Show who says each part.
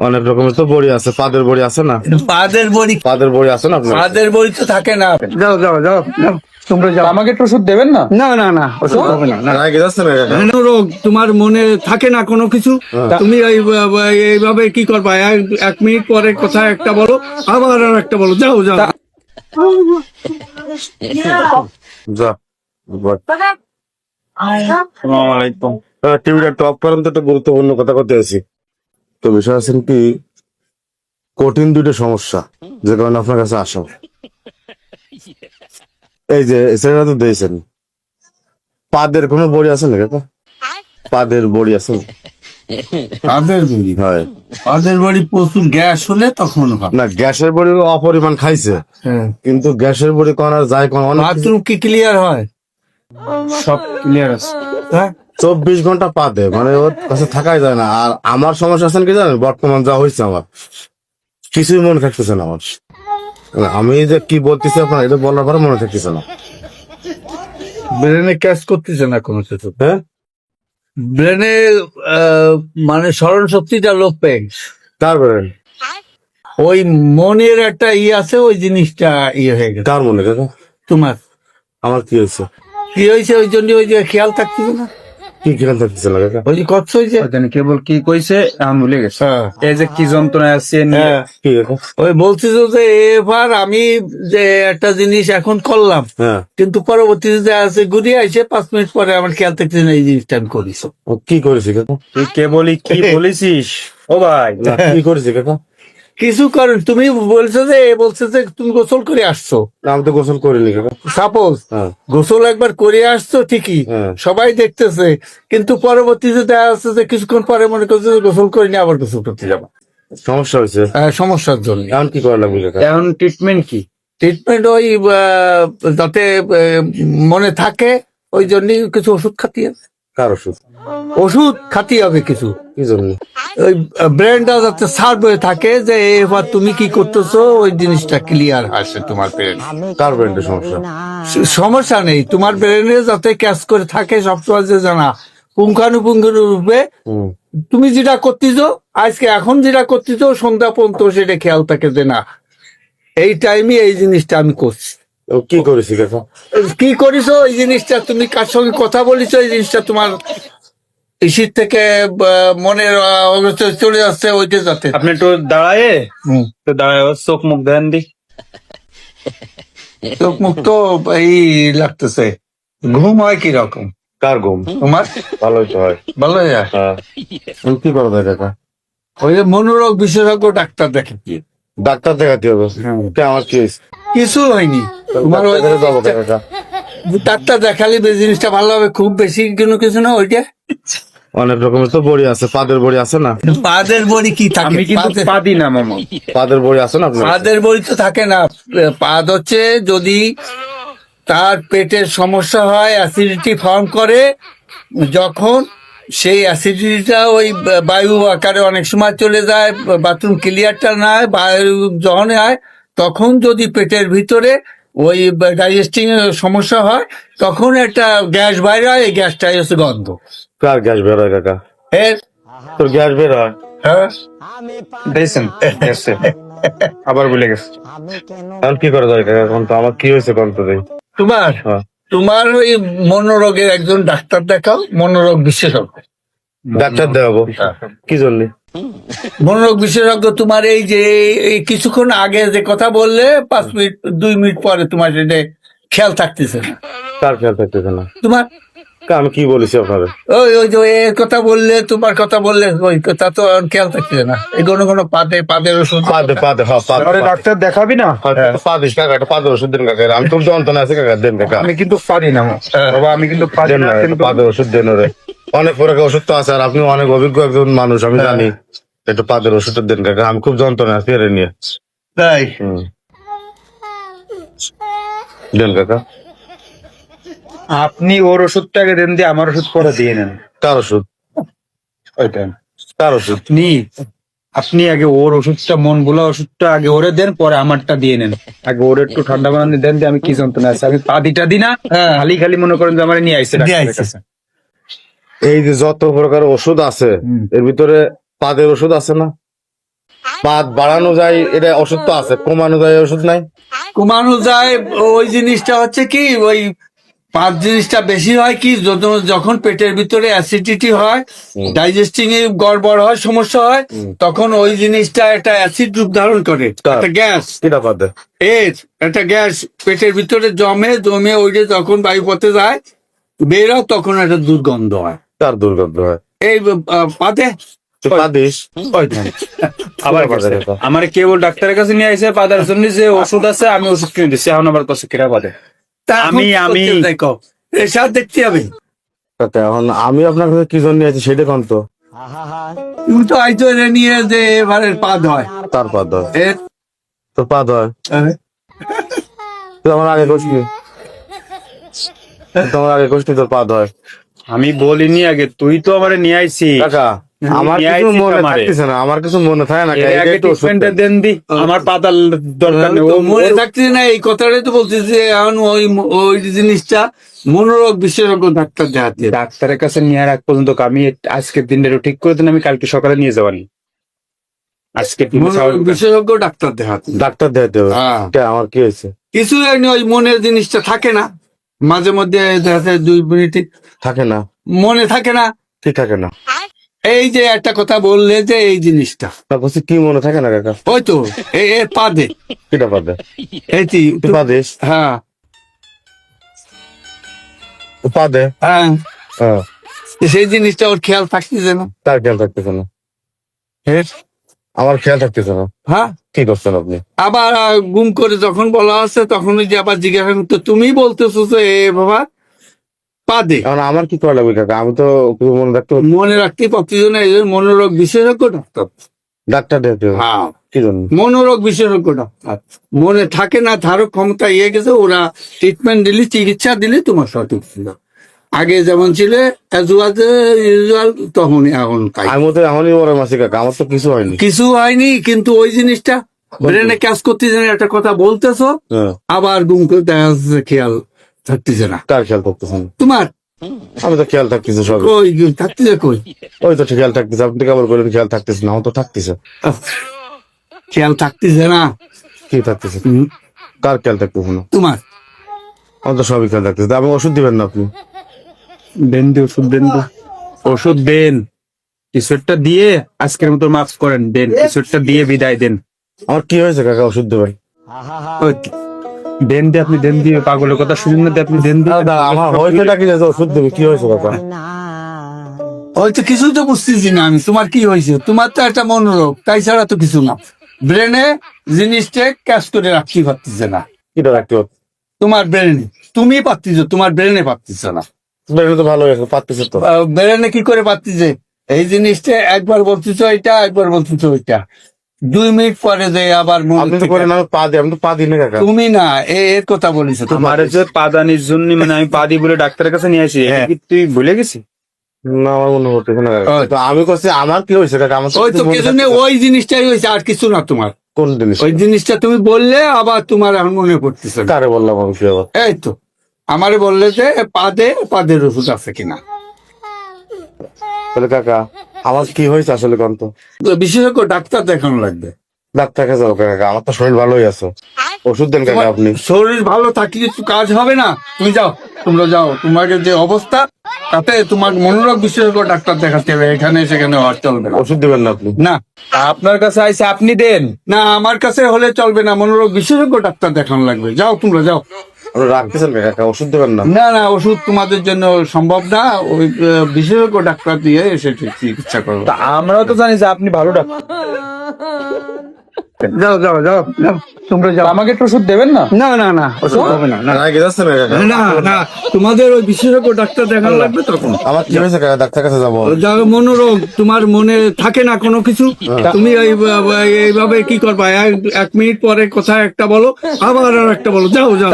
Speaker 1: অনেক রকমের তো বড়ি আছে, পাদের বড়ি আছে না? পাদের বড়ি আছে না আপনার?
Speaker 2: পাদের বড়ি তো থাকে না। যাও যাও যাও যাও, তোমরা যাও।
Speaker 3: আমাকে একটু ওষুধ দেবেন না?
Speaker 2: না না না, ওষুধ হবে না। না।
Speaker 1: রাগে যাচ্ছে না কাকা?
Speaker 2: বিভিন্ন রোগ তোমার মনে থাকে না কোনো কিছু, তুমি এইভাবে কি করবা? এক মিনিট পরে কথা একটা বলো, আবার আর একটা বলো, যাও যাও।
Speaker 1: যা বল।
Speaker 3: আসসালামু আলাইকুম।
Speaker 1: টিভিটা একটু অফ করেন তো, একটা গুরুত্বপূর্ণ কথা করতে আছি। তো বিষয় আছেন কি, কঠিন দুইটা সমস্যা যে কারণে আপনার কাছে আসা। এই যে সেটা তো দিয়েছেন, পাদের কোনো বড়ি আছে না কাকা? পাদের বড়ি আছে না?
Speaker 2: পাদের বড়ি,
Speaker 1: হয়
Speaker 2: পাদের বড়ি প্রচুর গ্যাস হলে তখন হয়।
Speaker 1: না, গ্যাসের বড়ি অপরিমাণ খাইছে,
Speaker 2: হ্যাঁ,
Speaker 1: কিন্তু গ্যাসের বড়ি কোন আর যায় কোন অনেক কিছু-
Speaker 2: বাথরুম কি ক্লিয়ার হয়?
Speaker 3: সব ক্লিয়ার আছে।
Speaker 2: হ্যাঁ,
Speaker 1: 24 ঘন্টা পাদে, মানে ওর কাছে থাকাই যায় না। আর আমার সমস্যা আছেন কি জানেন, বর্তমান যা হয়েছে আমার কিছুই মনে থাকতেছে না আমার। মানে আমি যে কি বলতেছি আপনার, এটা বলার পরে মনে থাকতেছে না।
Speaker 2: ব্রেনে ক্যাচ করতেছে না কোনো কিছু।
Speaker 1: হ্যাঁ,
Speaker 2: ব্রেনে মানে স্মরণ শক্তিটা লোপ পেয়ে গেছে।
Speaker 1: তারপরে
Speaker 2: ওই মনের একটা আছে, ওই জিনিসটা হয়ে গেছে
Speaker 1: কার মনে কাকা?
Speaker 2: তোমার।
Speaker 1: আমার কি হয়েছে?
Speaker 2: কি হয়েছে ওই জন্য ওই যে খেয়াল থাকতেছে না,
Speaker 1: কি খেয়াল থাকতেছে না কাকা?
Speaker 2: ওই যে কচ্ছ হয়েছে।
Speaker 3: জানি কেবল কি কইছে আমি ভুলে গেছি।
Speaker 2: হ্যাঁ,
Speaker 3: এই যে কি যন্ত্রণায় আছে
Speaker 2: হ্যাঁ,
Speaker 1: কি কাকা?
Speaker 2: ওই বলছিল যে এবার আমি যে একটা জিনিস এখন করলাম,
Speaker 1: হ্যাঁ,
Speaker 2: কিন্তু পরবর্তীতে যে আছে ঘুরিয়ে আসে 5 মিনিট পরে আমার খেয়াল থাকতেছে না এই জিনিসটা আমি করিস।
Speaker 1: ও কি করেছি কাকা?
Speaker 3: তুই কেবলই কি বলেছিস ও ভাই?
Speaker 1: না, কি করেছি কাকা?
Speaker 2: কিছু করেন, তুমি বলছো যে বলছে যে তুমি গোসল করে আসছো,
Speaker 1: না, আমি তো গোসল করিনি কাকা।
Speaker 2: সাপোজ
Speaker 1: হ্যাঁ,
Speaker 2: গোসল একবার করে আসছো ঠিকই,
Speaker 1: হ্যাঁ।
Speaker 2: সবাই দেখতেছে, কিন্তু পরবর্তীতে দেখা যাচ্ছে যে কিছুক্ষণ পরে মনে করছে যে গোসল করিনি, আবার গোসল করতে যাবো
Speaker 1: সমস্যা হয়েছে।
Speaker 2: সমস্যার জন্য।
Speaker 1: এখন কি করা লাগবে কাকা?
Speaker 3: এখন ট্রিটমেন্ট কি?
Speaker 2: ট্রিটমেন্ট ওই যাতে মনে থাকে, ওই জন্যই কিছু ওষুধ খাতি হবে।
Speaker 1: কার ওষুধ?
Speaker 2: ওষুধ খাতি হবে কিছু,
Speaker 1: কি জন্য?
Speaker 2: ওই ব্রেনটা যাতে সার্ভ হয়ে থাকে যে এবার তুমি কি করতেছো, ওই জিনিসটা ক্লিয়ার আসে তোমার ব্রেন।
Speaker 1: কার ব্রেন্ডের সমস্যা?
Speaker 2: সমস্যা নেই, তোমার ব্রেনে যাতে ক্যাচ করে থাকে সবসময়, যে জানা পুঙ্খানুপুঙ্খ রূপে
Speaker 1: হুম।
Speaker 2: তুমি যেটা করতেছো আজকে, এখন যেটা করতেছো সন্ধ্যা পর্যন্ত সেটা খেয়াল থাকে যে না এই টাইমে এই জিনিসটা আমি করছি।
Speaker 1: ও কি করেছি কাকা?
Speaker 2: কি করিছো এই জিনিসটা, তুমি কার সঙ্গে কথা বলিছো এই জিনিসটা তোমার ইসির থেকে মনের অগোচরে চলে যাচ্ছে, ওইটা যাতে।
Speaker 3: আপনি একটু দাঁড়ায়,
Speaker 2: হুম।
Speaker 3: তো দাঁড়ায় চোখ মুখ দেন দি।
Speaker 2: চোখ মুখ তো এই লাগতেছে। ঘুম হয় কি রকম
Speaker 1: কার ঘুম?
Speaker 2: তোমার?
Speaker 1: ভালোই তো হয়।
Speaker 2: ভালো যায়।
Speaker 1: হ্যাঁ। এখন কি করা যায় কাকা?
Speaker 2: ওই যে মনোরোগ বিশেষজ্ঞ ডাক্তার দেখে কি
Speaker 1: ডাক্তার দেখাতে হবে। কে, আমার কি হয়েছে?
Speaker 2: কিছু হয়নি তোমার। ওই
Speaker 1: ডাক্তার যাবো কাকা?
Speaker 2: ডাক্তার দেখালে জিনিসটা ভালো হবে, খুব বেশি কোনো কিছু না। ওইটা
Speaker 1: অনেক রকমের তো বড়ি আছে, পাদের বড়ি আছে না?
Speaker 2: পাদের বড়ি কি থাকে?
Speaker 3: আমি কিন্তু পাদি না মামা।
Speaker 1: পাদের বড়ি আছে না আপনার?
Speaker 2: পাদের বড়ি তো থাকে না। পাদ হচ্ছে যদি তার পেটের সমস্যা হয়, অ্যাসিডিটি ফর্ম করে, যখন সেই অ্যাসিডিটিটা ওই বায়ু আকারে অনেক সময় চলে যায়, বাথরুম ক্লিয়ারটা না হয়, বায়ু যখন হয়, তখন যদি পেটের ভিতরে ওই ডাইজেস্টিং এর সমস্যা হয়, তখন একটা গ্যাস বাইরে হয়, এই গ্যাসটাই হচ্ছে গন্ধ।
Speaker 1: কার গ্যাস বের হয় কাকা?
Speaker 2: এর
Speaker 1: তোর গ্যাস বের হয়?
Speaker 2: হ্যাঁ,
Speaker 3: দেখছেন গেছে, আবার ভুলে গেছে।
Speaker 1: এখন কি করা যায় কাকা? এখন তো আমার কি হয়েছে কোন তো দেখি।
Speaker 2: তোমার
Speaker 1: হ্যাঁ।
Speaker 2: তোমার ওই মনোরোগের একজন ডাক্তার দেখাও, মনোরোগ বিশেষজ্ঞ।
Speaker 1: ডাক্তার দেখাবো? কি জন্য?
Speaker 2: মনোরোগ বিশেষজ্ঞ তোমার এই যে এই কিছুক্ষণ আগে যে কথা বললে 5 মিনিট 2 মিনিট পরে তোমার সেটা খেয়াল থাকতেছে না।
Speaker 1: কার খেয়াল থাকতেছে না?
Speaker 2: তোমার
Speaker 1: কা, আমি কি বলেছি আপনার?
Speaker 2: ওই ওই যে এর কথা বললে, তোমার কথা বললে, ওই কথা তো আর খেয়াল থাকতেছে না। এই কোনো পাদের ওষুধ।
Speaker 1: পাদে পাদে, হ্যাঁ
Speaker 3: আরে
Speaker 1: পাদে।
Speaker 3: ডাক্তার দেখাবি না?
Speaker 1: পাদিস কাকা, একটা পাদের ওষুধ দেন কাকা। আমি খুব যন্ত্রণা আছে কাকা, দেন কাকা।
Speaker 3: আমি কিন্তু পারি না বাবা, আমি কিন্তু পারি
Speaker 1: দেন
Speaker 3: না
Speaker 1: না,
Speaker 3: কিন্তু।
Speaker 1: পাদের ওষুধ দেন ওরে। অনেক প্রকার ওষুধ তো আছে, আর আপনি অনেক অভিজ্ঞ একজন মানুষ, আমি জানি। একটু পাদের ওষুধ দেন কাকা, আমি খুব যন্ত্রণা আছি এর নিয়ে।
Speaker 2: তাই
Speaker 1: হুম। দেন কাকা।
Speaker 3: আপনি ওর ওষুধটাকে দেন দিয়ে আমার ওষুধ পরে দিয়ে নেন।
Speaker 1: কার ওষুধ?
Speaker 3: ওইটা
Speaker 1: কার ওষুধ?
Speaker 3: আপনি আগে ওর ওষুধটা, মন ভোলা ওষুধটা আগে ওরে দেন, পরে আমারটা দিয়ে নেন। আগে ওর একটু ঠান্ডা বানানি দেন দিয়ে, আমি কি যন্ত্রণা আছে আমি পাদিটা দিই না।
Speaker 2: হ্যাঁ।
Speaker 3: খালি খালি মনে করেন যে আমার নিয়ে আইসে
Speaker 2: দিয়ে
Speaker 3: ডাক্তারের
Speaker 2: আইছে।
Speaker 3: কাছে।
Speaker 1: এই যে যত প্রকার ওষুধ আছে,
Speaker 3: হুম।
Speaker 1: এর ভিতরে পাদের ওষুধ আছে না? পাত বাড়ানো যায়, এটা ওষুধ তো আছে, কমানো যায় ওষুধ নাই?
Speaker 2: কমানো যায়। ওই জিনিসটা হচ্ছে কি, ওই পাঁচ জিনিসটা বেশি হয় কি, যখন পেটের ভিতরে অ্যাসিডিটি হয়, ডাইজেস্টিং এ গড়বড় হয়, সমস্যা হয়, তখন ওই জিনিসটা একটা অ্যাসিড রূপ ধারণ করে, একটা গ্যাস,
Speaker 1: কিটা পাতে?
Speaker 2: একটা গ্যাস পেটের ভিতরে জমে জমে ওইটা যখন বায়ুপথে যায় বেরো, তখন একটা দুর্গন্ধ হয়।
Speaker 1: তার দুর্গন্ধ হয়
Speaker 2: এই পাতে
Speaker 1: তুই পাদিস?
Speaker 3: আবার
Speaker 1: পাতে
Speaker 3: গেছে।
Speaker 1: কাকা?
Speaker 3: আমার কেবল ডাক্তারের কাছে নিয়ে আসে পাদার জন্য, যে ওষুধ আছে আমি ওষুধ কিনে দিচ্ছি, এখন আবার কষ্ট কিরা পাদে। আমি
Speaker 2: দেখো এসব দেখতে হবে।
Speaker 1: কাকা, এখন আমি আপনার কাছে কি জন্য আছি সেটা কোন তো?
Speaker 2: তুমি তো আইতো এনে নিয়ে যে এবারে পাদ হয়
Speaker 1: তার পাদ হয়,
Speaker 2: এর
Speaker 1: তোর পাদ হয়। তুই আমার আগে কষনি, তোমার আগে কষনি, তোর পাদ হয়।
Speaker 3: আমি বলিনি আগে, তুই তো আমার নিয়ে আইছি।
Speaker 1: কাকা, আমার
Speaker 3: নিয়ে
Speaker 1: কিছু
Speaker 3: আইছি
Speaker 1: মনে
Speaker 3: আমারে।
Speaker 1: থাকতেছে না, আমার কিছু মনে থাকে না,
Speaker 3: এর
Speaker 1: এটা
Speaker 3: আগে
Speaker 1: একটু ওষুধ
Speaker 3: ট্রিটমেন্টটা
Speaker 1: দেন।
Speaker 3: দেন দি, আমার পাতার দরকার নেই।
Speaker 2: তো মনে থাকছে না, এই কথাটাই তো বলছি যে এখন ওই ওই জিনিসটা মনোরোগ বিশেষজ্ঞ ডাক্তার দেখাতে হবে।
Speaker 3: ডাক্তারের কাছে নিয়ে রাখ পর্যন্ত আমি আজকের দিনটা ঠিক করে দেন, আমি কালকে সকালে নিয়ে যাবানি। আজকে
Speaker 2: মনোরোগ বিশেষজ্ঞ ডাক্তার দেখাতে হবে।
Speaker 1: ডাক্তার দেখাতে হবে।
Speaker 2: হ্যাঁ।
Speaker 1: কে, আমার কি হয়েছে?
Speaker 2: কিছু হয়নি, ওই মনের জিনিসটা থাকে না, মাঝে মধ্যে দেখা যায় 2 মিনিট
Speaker 1: থাকে না?
Speaker 2: মনে থাকে না।
Speaker 1: ঠিক থাকে না?
Speaker 2: এই যে একটা কথা বললে যে এই জিনিসটা,
Speaker 1: তা বলছি কি মনে থাকে না কাকা?
Speaker 2: ওই তো এর পাদে,
Speaker 1: কিটা পাদে?
Speaker 2: এইটি
Speaker 1: তুই পাদিস?
Speaker 2: হ্যাঁ
Speaker 1: পাদে?
Speaker 2: হ্যাঁ,
Speaker 1: হ্যাঁ।
Speaker 2: সেই জিনিসটা ওর খেয়াল থাকতেছে না।
Speaker 1: তার খেয়াল থাকতেছে না?
Speaker 2: এর,
Speaker 1: আমার খেয়াল থাকতেছে না?
Speaker 2: হ্যাঁ,
Speaker 1: কি করছেন আপনি?
Speaker 2: আবার গুম করে যখন বলা হচ্ছে তখন ওই যে আবার জিজ্ঞাসা করতে, তুমি বলতেছো যে এ বাবা পাদে,
Speaker 1: এখন আমার কি করা লাগবে কাকা? আমি তো কিছু মনে রাখতে হবে।
Speaker 2: মনে রাখতে পারতেছো না, এই জন্য মনোরোগ বিশেষজ্ঞ ডাক্তার।
Speaker 1: ডাক্তার দেখাতে হবে।
Speaker 2: হ্যাঁ,
Speaker 1: কি জন্য?
Speaker 2: মনোরোগ বিশেষজ্ঞ ডাক্তার। মনে থাকে না, ধারক ক্ষমতা ইয়ে গেছে, ওরা ট্রিটমেন্ট দিলে, চিকিৎসা দিলে তোমার সঠিক ছিল। আগে যেমন ছিল ইউজুয়াল, তখন এখন তাই।
Speaker 1: আমি তো এমনই মরে মাসি কাকা, আমার তো কিছু হয়নি।
Speaker 2: কিছু হয়নি, কিন্তু ওই জিনিসটা ব্রেনে কাজ করতেছে না, একটা কথা বলতেছো
Speaker 1: হ্যাঁ।
Speaker 2: আবার গুম করে দেখা যাচ্ছে খেয়াল থাকতেছে না
Speaker 1: কার খেয়াল থাকতেছে না?
Speaker 2: তোমার।
Speaker 1: আমি তো খেয়াল থাকতেছে সব।
Speaker 2: কই থাকতেছে কই?
Speaker 1: ওই তো খেয়াল থাকতেছে, আপনি কেবল বলেন খেয়াল থাকতেছে না, আমার তো থাকতেছে।
Speaker 2: আহ, খেয়াল থাকতেছে না
Speaker 1: কি থাকতেছে? কার খেয়াল থাকতেছে না?
Speaker 2: তোমার।
Speaker 1: আমার তো সবই খেয়াল থাকতেছে। আমি ওষুধ দিবেন না আপনি?
Speaker 3: দেন দি ওষুধ, দেন দি ওষুধ দেন, কিছু একটা দিয়ে আজকের মতো মাফ করেন, দেন কিছু একটা দিয়ে বিদায় দেন।
Speaker 1: আমার কি হয়েছে কাকা? ওষুধ দেবেন?
Speaker 3: ওই, দেন দি আপনি, দেন দিয়ে পাগলের কথা শুনুন না, দিয়ে আপনি দেন দি।
Speaker 1: আমার হয়েছে নাকি যে ওষুধ দেবে? কি হয়েছে কাকা?
Speaker 2: ওই তো কিছুই তো বুঝতেছি না আমি, তোমার কি হয়েছে? তোমার তো একটা মনোরোগ, তাই ছাড়া তো কিছু না। ব্রেনে জিনিসটা ক্যাচ করে রাখতে পারতেছে না
Speaker 1: কিটা রাখতে হবে?
Speaker 2: তোমার ব্রেনে, তুমি পারতেছ, তোমার ব্রেনে পারতেছে না।
Speaker 1: বেরোলে তো ভালো হয়েছে, পারতেছে তো।
Speaker 2: ব্রেনে কি করে পারতেছে? এই জিনিসটা একবার বলতেছো এটা, একবার বলতেছো ওইটা, 2 মিনিট পরে যে আবার মনে
Speaker 1: আপনি তো
Speaker 2: থেকে-
Speaker 1: করেন, আমি পা দিই, আমি তো পা দিই না কাকা।
Speaker 2: তুমি না এর কথা বলিস তো।
Speaker 3: আমার যে পাদানির জন্য, মানে আমি পাদি বলে ডাক্তারের কাছে নিয়ে আসি, এটা কি তুই ভুলে গেছি?
Speaker 1: না, আমার মনে হচ্ছে না কাকা।
Speaker 2: ওই।
Speaker 1: তো আমি করছি, আমার কি হয়েছে কাকা? আমার
Speaker 2: ওই তো
Speaker 1: কিছু মনে
Speaker 2: কিছু নেই,
Speaker 1: থাকতেছে না।
Speaker 2: ওই জিনিসটাই হয়েছে, আর কিছু না তোমার।
Speaker 1: কোন জিনিস?
Speaker 2: ওই জিনিসটা তুমি বললে আবার তোমার এখন মনে পড়তেছে না।
Speaker 1: কারে বললাম আমি কি আবার?
Speaker 2: এই তো আমারে বললে যে পাদের ওষুধ আছে কিনা।
Speaker 1: তাহলে কাকা, আমার কি হয়েছে আসলে কোন তো?
Speaker 2: তো বিশেষজ্ঞ ডাক্তার দেখানো লাগবে।
Speaker 1: ডাক্তার কাছে যাও কাকা, আমার তো শরীর ভালোই আছে। ওষুধ দেন কাকা আপনি।
Speaker 2: শরীর ভালো থাকলে কিছু কাজ হবে না। তুমি যাও, তোমরা যাও, তোমাকে যে অবস্থা তাতে তোমার মনোরোগ বিশেষজ্ঞ ডাক্তার দেখাতে হবে, এখানে সেখানে আর চলবে না।
Speaker 1: ওষুধ দিবেন না আপনি?
Speaker 2: না
Speaker 3: আপনার কাছে আইসে, আপনি দেন।
Speaker 2: না, আমার কাছে হলে চলবে না, মনোরোগ বিশেষজ্ঞ ডাক্তার দেখানো লাগবে। যাও তোমরা যাও।
Speaker 1: আপনি রাখতেছেন কাকা, ওষুধ দেবেন না?
Speaker 2: না না, ওষুধ তোমাদের জন্য সম্ভব না, ওই বিশেষজ্ঞ ডাক্তার দিয়ে এসে চিকিৎসা করবো।
Speaker 3: তা আমরাও তো জানি যে আপনি ভালো ডাক্তার,
Speaker 2: যাও যাও যাও যাও, তোমরা যাও।
Speaker 3: আমাকে একটু ওষুধ দেবেন না?
Speaker 2: না না না, ওষুধ হবে না। না
Speaker 1: রাগে যাচ্ছে না কাকা?
Speaker 2: না না, তোমাদের ওই বিশেষজ্ঞ ডাক্তার দেখানো লাগবে তখন।
Speaker 1: আমার কি হয়েছে কাকা? ডাক্তার কাছে যাবো?
Speaker 2: যাও, মনোরোগ, তোমার মনে থাকে না কোনো কিছু, তুমি এইভাবে কি করবা? 1 মিনিট পরে কথা একটা বলো, আবার আর একটা বলো, যাও যাও।